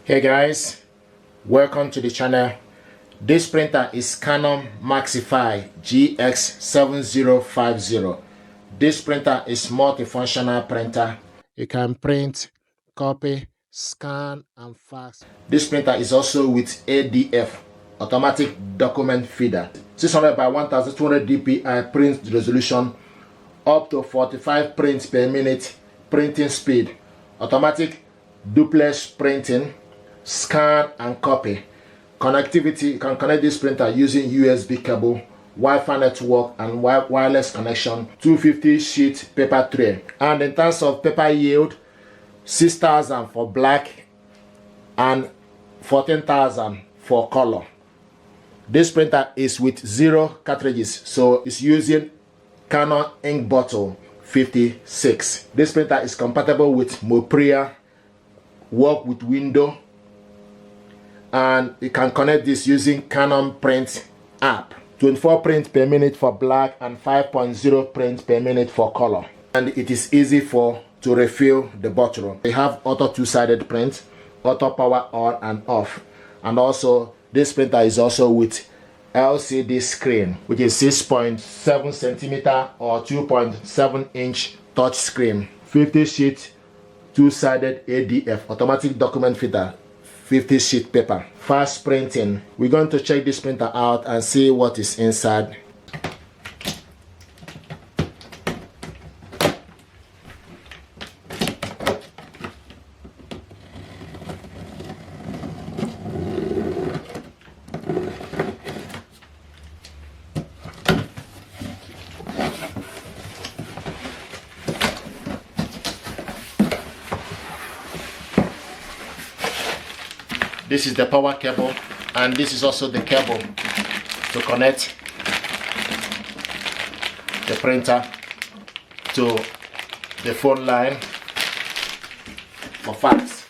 Hey guys, welcome to the channel. This printer is Canon MAXIFY GX7050. This printer is multifunctional printer. You can print, copy, scan and fax. This printer is also with ADF, automatic document feeder. 600 by 1200 dpi print resolution, up to 45 prints per minute printing speed, automatic duplex printing, scan and copy. Connectivity, you can connect this printer using USB cable, Wi-Fi network and wireless connection. 250 sheet paper tray. And in terms of paper yield, 6,000 for black and 14,000 for color. This printer is with 0 cartridges, so it's using Canon ink bottle 56. This printer is compatible with Mopria, work with window, and you can connect this using Canon print app. 24 prints per minute for black and 5.0 prints per minute for color. And it is easy to refill the bottle. They have auto two-sided print, auto power on and off. And also this printer is also with LCD screen, which is 6.7 centimeter or 2.7 inch touch screen. 50 sheet two-sided ADF, automatic document feeder, 50 sheet paper, fast printing. We're going to check this printer out and see what is inside. This is the power cable, and this is also the cable to connect the printer to the phone line for fax.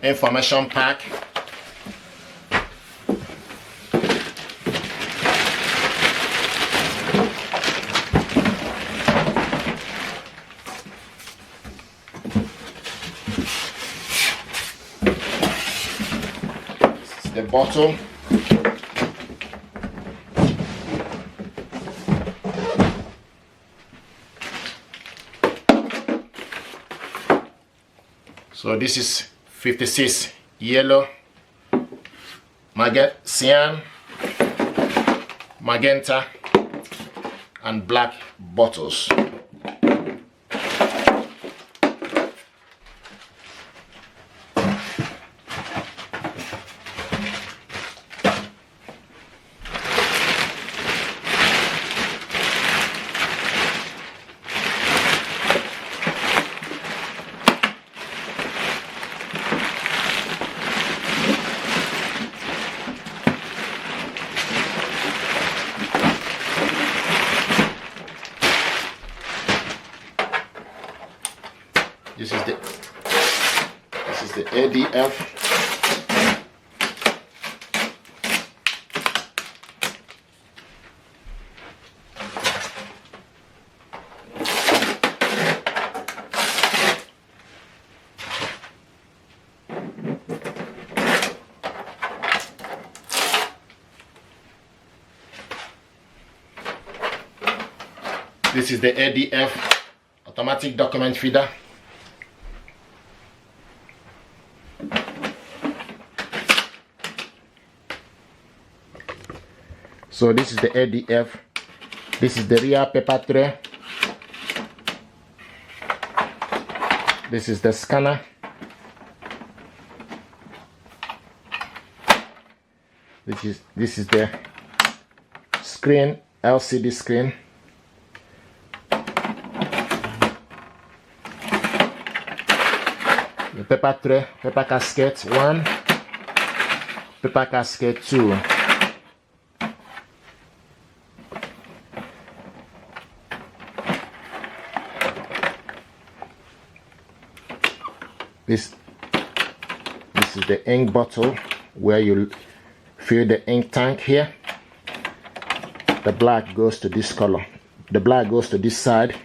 Information pack. The bottle, so this is 56 yellow, cyan, magenta and black bottles. This is the ADF. This is the ADF, automatic document feeder. So this is the ADF. This is the rear paper tray. This is the scanner. This is the screen, LCD screen. The paper tray, paper casket 1, paper casket 2. This is the ink bottle where you fill the ink tank here. The black goes to this color. The black goes to this side.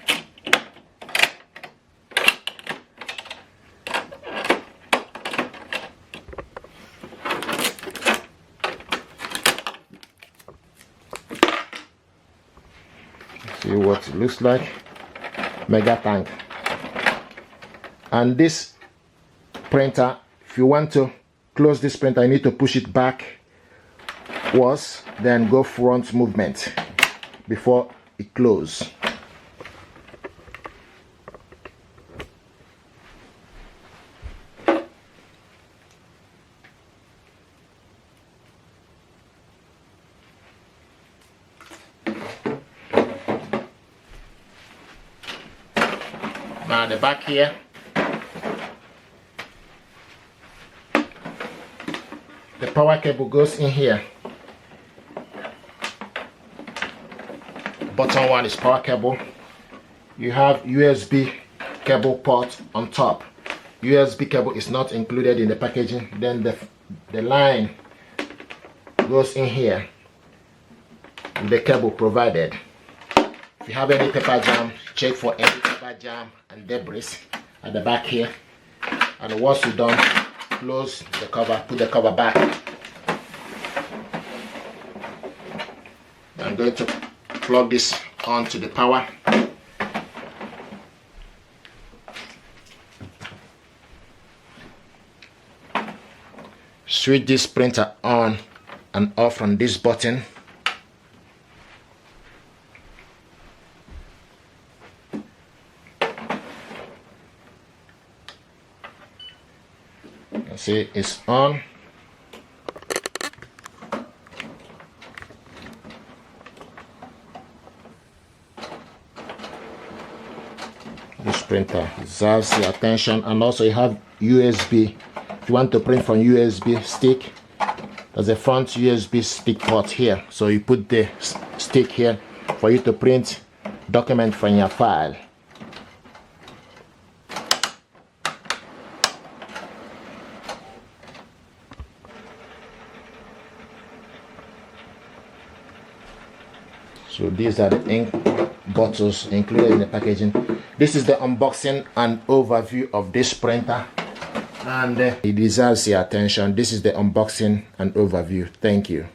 See what it looks like. MegaTank. And this printer, if you want to close this printer, you need to push it backwards, then go front movement before it closes. Now the back here, the power cable goes in here. Bottom one is power cable. You have USB cable port on top. USB cable is not included in the packaging. Then the line goes in here with the cable provided. If you have any paper jam, check for any paper jam and debris at the back here. And once you're done, close the cover, put the cover back. I'm going to plug this onto the power. Switch this printer on and off from this button. See, it's on. This printer deserves your attention. And also you have USB. If you want to print from USB stick, there's a front USB stick port here. So you put the stick here for you to print document from your file. So these are the ink bottles included in the packaging. This is the unboxing and overview of this printer, and it deserves your attention. This is the unboxing and overview. Thank you.